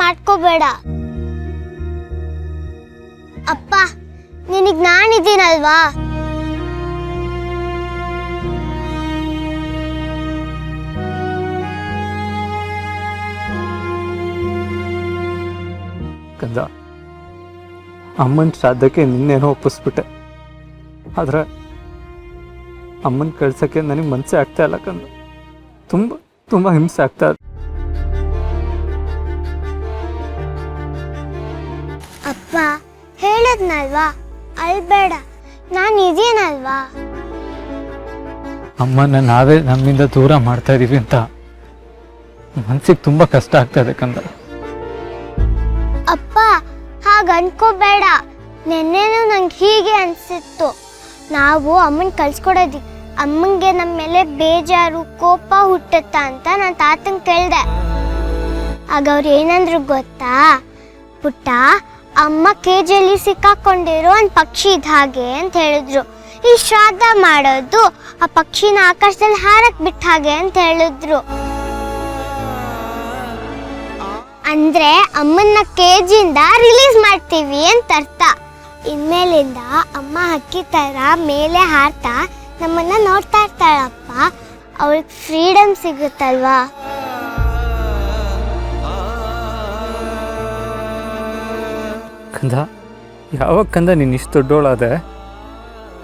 ಮಾಡ್ಕೋಬೇಡ. ಅಪ್ಪ, ನಿನಗ್ ನಾನಿದ್ದೀನಲ್ವಾ? ಕಂದ, ಅಮ್ಮನ ಶ್ರಾದ್ದಕ್ಕೆ ನಿನ್ನೇನೋ ಒಪ್ಪಿಸ್ಬಿಟ್ಟೆ. ಆದ್ರೆ ಅಮ್ಮನ ಕಳ್ಸೋಕ್ಕೆ ನನಗೆ ಮನಸ್ಸೇ ಆಗ್ತಾ ಇಲ್ಲ ಕಂದ. ತುಂಬ ತುಂಬ ಹಿಂಸೆ ಆಗ್ತಾ ಇದೆ. ಅಪ್ಪ ಹೇಳದ್ನಲ್ವಾ, ಅಳ್ಬೇಡ, ನಾನು ಇದೀನಲ್ವಾ. ಅಮ್ಮನ ನಾವೇ ನಮ್ಮಿಂದ ದೂರ ಮಾಡ್ತಾ ಇದೀವಿ ಅಂತ ಮನ್ಸಿಗೆ ತುಂಬ ಕಷ್ಟ ಆಗ್ತಾ ಇದೆ ಕಂದ. ಅಪ್ಪ ಹಾಗ ಅನ್ಕೋಬೇಡ. ನೆನ್ನೆನೂ ನಂಗೆ ಹೀಗೆ ಅನ್ಸಿತ್ತು. ನಾವು ಅಮ್ಮನ್ ಕಳ್ಸ್ಕೊಡೋದಿ ಅಮ್ಮಂಗೆ ನಮ್ಮ ಮೇಲೆ ಬೇಜಾರು ಕೋಪ ಹುಟ್ಟುತ್ತಾ ಅಂತ ನಾನು ತಾತಂಗೆ ಕೇಳ್ದೆ. ಆಗ ಅವ್ರು ಏನಂದ್ರು ಗೊತ್ತಾ? ಪುಟ್ಟ, ಅಮ್ಮ ಕೇಜಲ್ಲಿ ಸಿಕ್ಕಾಕೊಂಡಿರೋ ಒಂದು ಪಕ್ಷಿ ಇದ್ದ ಹಾಗೆ ಅಂತ ಹೇಳಿದ್ರು. ಈ ಶ್ರಾದ್ದ ಮಾಡೋದು ಆ ಪಕ್ಷಿನ ಆಕಾಶದಲ್ಲಿ ಹಾರಕ್ ಬಿಟ್ಟ ಹಾಗೆ ಅಂತ ಹೇಳಿದ್ರು. ಅಂದ್ರೆ ಅಮ್ಮನ್ನ ಕೇಜಿಂದ ರಿಲೀಸ್ ಮಾಡ್ತೀವಿ ಅಂತ ಅರ್ಥ. ಇನ್ಮೇಲಿಂದ ಅಮ್ಮ ಹಕ್ಕಿ ತರ ಮೇಲೆ ಹಾರ್ತಾ ನಮ್ಮನ್ನ ನೋಡ್ತಾ ಇರ್ತಾಳಪ್ಪ. ಅವಳಿಗೆ ಫ್ರೀಡಮ್ ಸಿಗುತ್ತಲ್ವಾ. ಕಂದ, ಯಾವಾಗ ಕಂದ ನೀನು ಇಷ್ಟು ದೊಡ್ಡೋಳಾದೆ?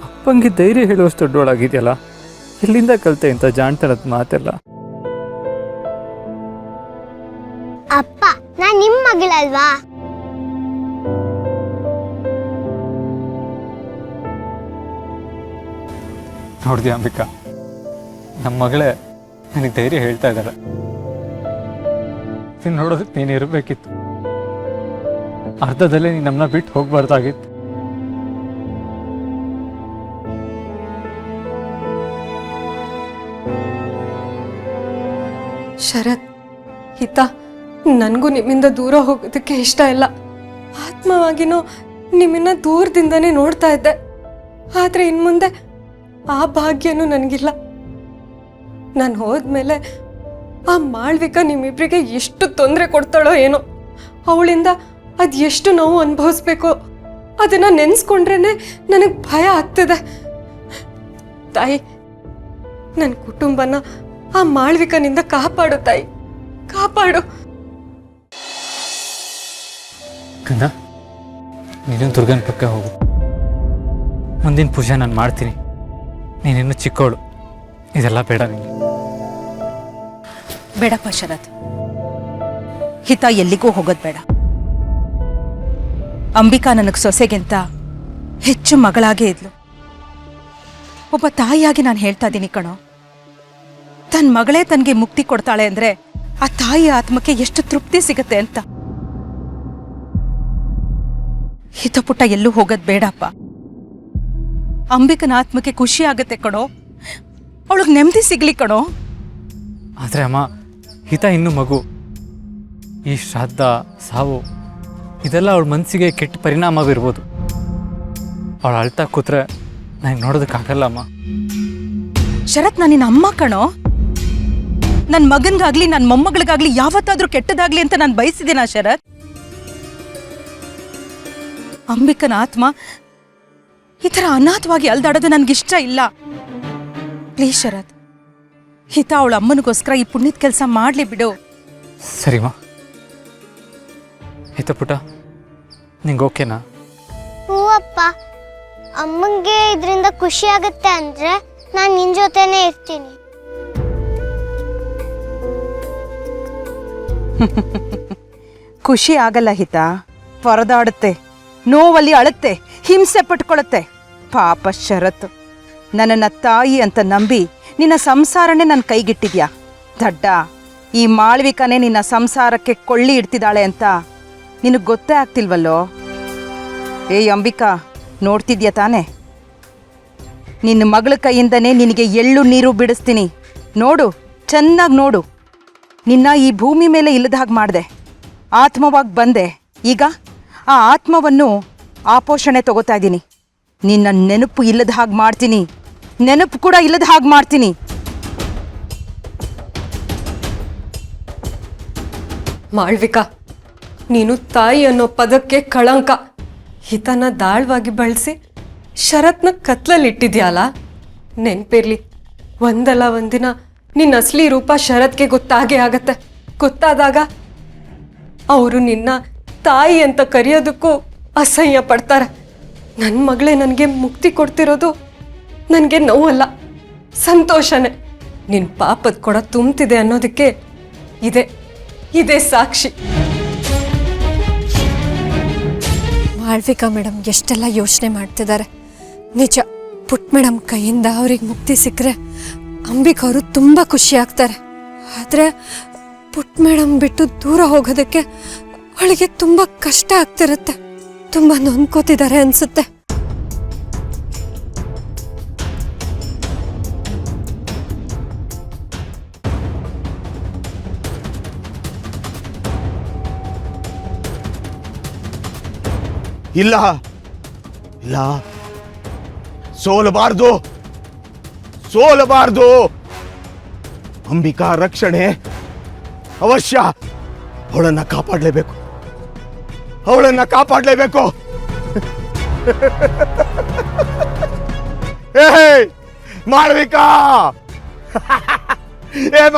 ಅಪ್ಪಂಗೆ ಧೈರ್ಯ ಹೇಳುವಷ್ಟು ದೊಡ್ಡೋಳಾಗಿದೆಯಲ್ಲ. ಎಲ್ಲಿಂದ ಕಲಿತೆ ಇಂಥ ಜಾಣ್ತನದ ಮಾತೆಲ್ಲ? ಅಪ್ಪ, ನಾನು ನಿಮ್ಮ ಮಗಳಲ್ವಾ? ನೋಡ್ದಿ ಅಂಬಿಕಾ, ನಮ್ಮ ಮಗಳೇ ನನಗೆ ಧೈರ್ಯ ಹೇಳ್ತಾ ಇದ್ದಾಳೆ. ನೀನು ನೋಡೋದಕ್ಕೆ ನೀನು ಇರಬೇಕಿತ್ತು. ಅರ್ಧದಲ್ಲೇ ನೀನು ನಮ್ಮನ್ನ ಬಿಟ್ಟು ಹೋಗ್ಬಾರ್ದಾಗಿತ್ತು. ಶರತ್, ಹಿತ, ನನಗೂ ನಿಮ್ಮಿಂದ ದೂರ ಹೋಗೋದಕ್ಕೆ ಇಷ್ಟ ಇಲ್ಲ. ಆತ್ಮವಾಗಿನೂ ನಿಮ್ಮನ್ನ ದೂರದಿಂದನೇ ನೋಡ್ತಾ ಇದ್ದೆ. ಆದರೆ ಇನ್ಮುಂದೆ ಆ ಭಾಗ್ಯನೂ ನನಗಿಲ್ಲ. ನಾನು ಹೋದ್ಮೇಲೆ ಆ ಮಾಳ್ವಿಕಾ ನಿಮ್ಮಿಬ್ರಿಗೆ ಎಷ್ಟು ತೊಂದರೆ ಕೊಡ್ತಾಳೋ ಏನೋ. ಅವಳಿಂದ ಅದು ಎಷ್ಟು ನೋವು ಅನುಭವಿಸ್ಬೇಕೋ ಅದನ್ನು ನೆನೆಸ್ಕೊಂಡ್ರೇ ನನಗೆ ಭಯ ಆಗ್ತದೆ. ತಾಯಿ, ನನ್ನ ಕುಟುಂಬನ ಆ ಮಾಳ್ವಿಕನಿಂದ ಕಾಪಾಡು ತಾಯಿ, ಕಾಪಾಡು. ಕಂದ, ನೀನು ದುರ್ಗನ ಪಕ್ಕ ಹೋಗು. ಮುಂದಿನ ಪೂಜೆ ನಾನು ಮಾಡ್ತೀನಿ. ನೀನಿನ್ನು ಚಿಕ್ಕವಳು, ಇದೆಲ್ಲ ಬೇಡ ನಿಮಗೆ. ಬೇಡಪ್ಪ ಶರತ್, ಹಿತ ಎಲ್ಲಿಗೂ ಹೋಗೋದು ಬೇಡ. ಅಂಬಿಕಾ ನನಗೆ ಸೊಸೆಗಿಂತ ಹೆಚ್ಚು ಮಗಳಾಗೇ ಇದ್ಲು. ಒಬ್ಬ ತಾಯಿಯಾಗಿ ನಾನು ಹೇಳ್ತಾ ಇದ್ದೀನಿ ಕಣೋ. ತನ್ನ ಮಗಳೇ ತನಗೆ ಮುಕ್ತಿ ಕೊಡ್ತಾಳೆ ಅಂದ್ರೆ ಆ ತಾಯಿ ಆತ್ಮಕ್ಕೆ ಎಷ್ಟು ತೃಪ್ತಿ ಸಿಗುತ್ತೆ ಅಂತ. ಹಿತ ಪುಟ್ಟ ಎಲ್ಲೂ ಹೋಗೋದು ಬೇಡಪ್ಪ. ಅಂಬಿಕನ ಆತ್ಮಕ್ಕೆ ಖುಷಿ ಆಗುತ್ತೆ ಕಣೋ, ಅವಳಿಗೆ ನೆಮ್ಮದಿ ಸಿಗ್ಲಿ ಕಣೋ. ಆದರೆ ಅಮ್ಮ, ಹಿತ ಇನ್ನೂ ಮಗು. ಈ ಶ್ರಾದ್ದ ಸಾವು ಇದೆಲ್ಲ ಅವಳ ಮನಸ್ಸಿಗೆ ಕೆಟ್ಟ ಪರಿಣಾಮ ಬೀರ್ಬೋದು. ಅವಳು ಅಳ್ತಾ ಕೂತ್ರೆ ನನಗೆ ನೋಡೋದಕ್ಕಾಗಲ್ಲ ಅಮ್ಮ. ಶರತ್, ನಾನು ನಿನ್ನ ಅಮ್ಮ ಕಣೋ. ನನ್ನ ಮಗನಿಗಾಗ್ಲಿ ನನ್ನ ಮೊಮ್ಮಗಳಿಗಾಗ್ಲಿ ಯಾವತ್ತಾದ್ರೂ ಕೆಟ್ಟದಾಗ್ಲಿ ಅಂತ ನಾನು ಬಯಸಿದ್ದೀನ ಶರತ್? ಅಂಬಿಕನ ಆತ್ಮ ಈ ಥರ ಅನಾಥವಾಗಿ ಅಲ್ದಾಡೋದು ನನಗಿಷ್ಟ ಇಲ್ಲ. ಪ್ಲೀಸ್ ಶರತ್, ಹಿತ ಅವಳ ಅಮ್ಮನಿಗೋಸ್ಕರ ಈ ಪುಣ್ಯದ ಕೆಲಸ ಮಾಡಲಿ ಬಿಡು. ಸರಿಮಾ. ಹಿತ ಪುಟ, ನಿಂಗೆ ಓಕೆನಾ? ಹ್ಞೂ ಅಪ್ಪ, ಅಮ್ಮಂಗೆ ಇದರಿಂದ ಖುಷಿ ಆಗುತ್ತೆ ಅಂದ್ರೆ ನಾನು ನಿನ್ನ ಜೊತೆನೇ ಇರ್ತೀನಿ. ಖುಷಿ ಆಗಲ್ಲ ಹಿತ, ಪರದಾಡುತ್ತೆ, ನೋವಲ್ಲಿ ಅಳುತ್ತೆ, ಹಿಂಸೆ ಪಟ್ಕೊಳ್ಳುತ್ತೆ. ಪಾಪ ಶರತ್, ನನ್ನನ್ನ ತಾಯಿ ಅಂತ ನಂಬಿ ನಿನ್ನ ಸಂಸಾರನೇ ನನ್ನ ಕೈಗಿಟ್ಟಿದ್ಯಾ. ದಡ್ಡ, ಈ ಮಾಳ್ವಿಕನೇ ನಿನ್ನ ಸಂಸಾರಕ್ಕೆ ಕೊಳ್ಳಿ ಇಡ್ತಿದ್ದಾಳೆ ಅಂತ ನಿನಗೆ ಗೊತ್ತೇ ಆಗ್ತಿಲ್ವಲ್ಲೋ. ಏಯ್ ಅಂಬಿಕಾ, ನೋಡ್ತಿದ್ಯಾ ತಾನೆ? ನಿನ್ನ ಮಗಳ ಕೈಯಿಂದನೇ ನಿನಗೆ ಎಳ್ಳು ನೀರು ಬಿಡಿಸ್ತೀನಿ. ನೋಡು, ಚೆನ್ನಾಗಿ ನೋಡು. ನಿನ್ನ ಈ ಭೂಮಿ ಮೇಲೆ ಇಲ್ಲದ ಹಾಗೆ ಮಾಡಿದೆ, ಆತ್ಮವಾಗಿ ಬಂದೆ. ಈಗ ಆ ಆತ್ಮವನ್ನು ಆಪೋಷಣೆ ತಗೋತಾ ಇದ್ದೀನಿ. ನಿನ್ನ ನೆನಪು ಇಲ್ಲದ ಹಾಗೆ ಮಾಡ್ತೀನಿ, ನೆನಪು ಕೂಡ ಇಲ್ಲದ ಹಾಗೆ ಮಾಡ್ತೀನಿ. ಮಾಳ್ವಿಕಾ, ನೀನು ತಾಯಿ ಅನ್ನೋ ಪದಕ್ಕೆ ಕಳಂಕ. ಹಿತನ ದಾಳವಾಗಿ ಬಳಸಿ ಶರತ್ನ ಕತ್ಲಲ್ಲಿಟ್ಟಿದ್ಯಾಲ. ನೆನ್ಪಿರ್ಲಿ, ಒಂದಲ್ಲ ಒಂದಿನ ನಿನ್ನ ಅಸಲಿ ರೂಪ ಶರತ್ಗೆ ಗೊತ್ತಾಗೇ ಆಗತ್ತೆ. ಗೊತ್ತಾದಾಗ ಅವರು ನಿನ್ನ ತಾಯಿ ಅಂತ ಕರೆಯೋದಕ್ಕೂ ಅಸಹ್ಯ ಪಡ್ತಾರೆ. ನನ್ನ ಮಗಳೇ ನನಗೆ ಮುಕ್ತಿ ಕೊಡ್ತಿರೋದು ನನಗೆ ನೋವಲ್ಲ, ಸಂತೋಷನೇ. ನಿನ್ನ ಪಾಪದ ಕೊಡ ತುಂಬ್ತಿದೆ ಅನ್ನೋದಕ್ಕೆ ಇದೇ ಸಾಕ್ಷಿ. ಮಾಳ್ವಿಕಾ ಮೇಡಮ್ ಎಷ್ಟೆಲ್ಲ ಯೋಚನೆ ಮಾಡ್ತಿದ್ದಾರೆ. ನಿಜ, ಪುಟ್ ಮೇಡಮ್ ಕೈಯಿಂದ ಅವ್ರಿಗೆ ಮುಕ್ತಿ ಸಿಕ್ಕರೆ ಅಂಬಿಕ್ ಅವರು ತುಂಬ ಖುಷಿ ಆಗ್ತಾರೆ. ಆದರೆ ಪುಟ್ ಮೇಡಮ್ ಬಿಟ್ಟು ದೂರ ಹೋಗೋದಕ್ಕೆ ಅವಳಿಗೆ ತುಂಬ ಕಷ್ಟ ಆಗ್ತಿರುತ್ತೆ. ತುಂಬ ನೊಂದ್ಕೋತಿದ್ದಾರೆ ಅನ್ಸುತ್ತೆ. ಇಲ್ಲ ಇಲ್ಲ, ಸೋಲಬಾರ್ದು, ಸೋಲಬಾರ್ದು. ಅಂಬಿಕಾ ರಕ್ಷಣೆ ಅವಶ್ಯ. ಅವಳನ್ನ ಕಾಪಾಡಲೇಬೇಕು, ಅವಳನ್ನ ಕಾಪಾಡಲೇಬೇಕು. ಮಾಳ್ವಿಕಾ,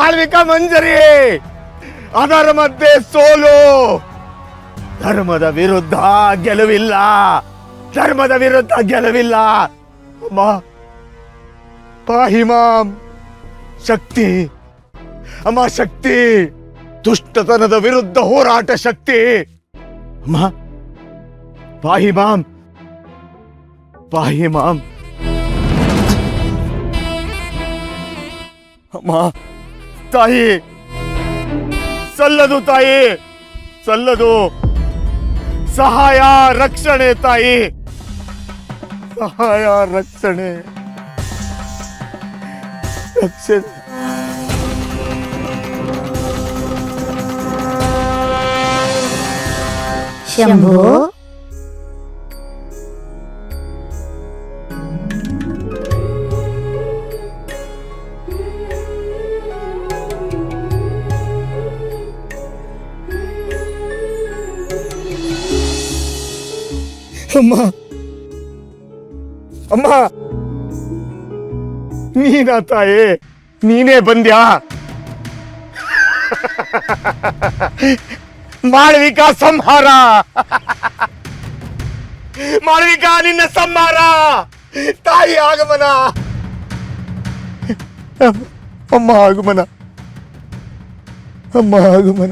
ಮಾಳ್ವಿಕಾ ಮಂಜರಿ, ಅದರ ಮಧ್ಯೆ ಸೋಲು. ಧರ್ಮದ ವಿರುದ್ಧ ಗೆಲುವಿಲ್ಲ, ಧರ್ಮದ ವಿರುದ್ಧ ಗೆಲುವಿಲ್ಲ. ಅಮ್ಮ ಪಾಹಿಮಾಂ, ಶಕ್ತಿ ಅಮ್ಮ, ಶಕ್ತಿ. ದುಷ್ಟತನದ ವಿರುದ್ಧ ಹೋರಾಟ ಶಕ್ತಿ. ಅಮ್ಮ ಪಾಹಿಮಾಂ, ಪಾಹಿಮಾಂ. ಅಮ್ಮ ತಾಯಿ, ಸಲ್ಲದು ತಾಯಿ, ಸಲ್ಲದು. ಸಹಾಯ ರಕ್ಷಣೆ ತಾಯಿ, ಸಹಾಯ ರಕ್ಷಣೆ, ರಕ್ಷಣೆ. ಶಂಭು, ಅಮ್ಮ, ಅಮ್ಮ, ನೀನಾ ತಾಯಿ? ನೀನೇ ಬಂದ್ಯಾ? ಮಾಳ್ವಿಕಾ ಸಂಹಾರ, ಮಾಳ್ವಿಕಾ ನಿನ್ನ ಸಂಹಾರ, ತಾಯಿ ಆಗಮನ, ಅಮ್ಮ ಆಗಮನ, ಅಮ್ಮ ಆಗಮನ.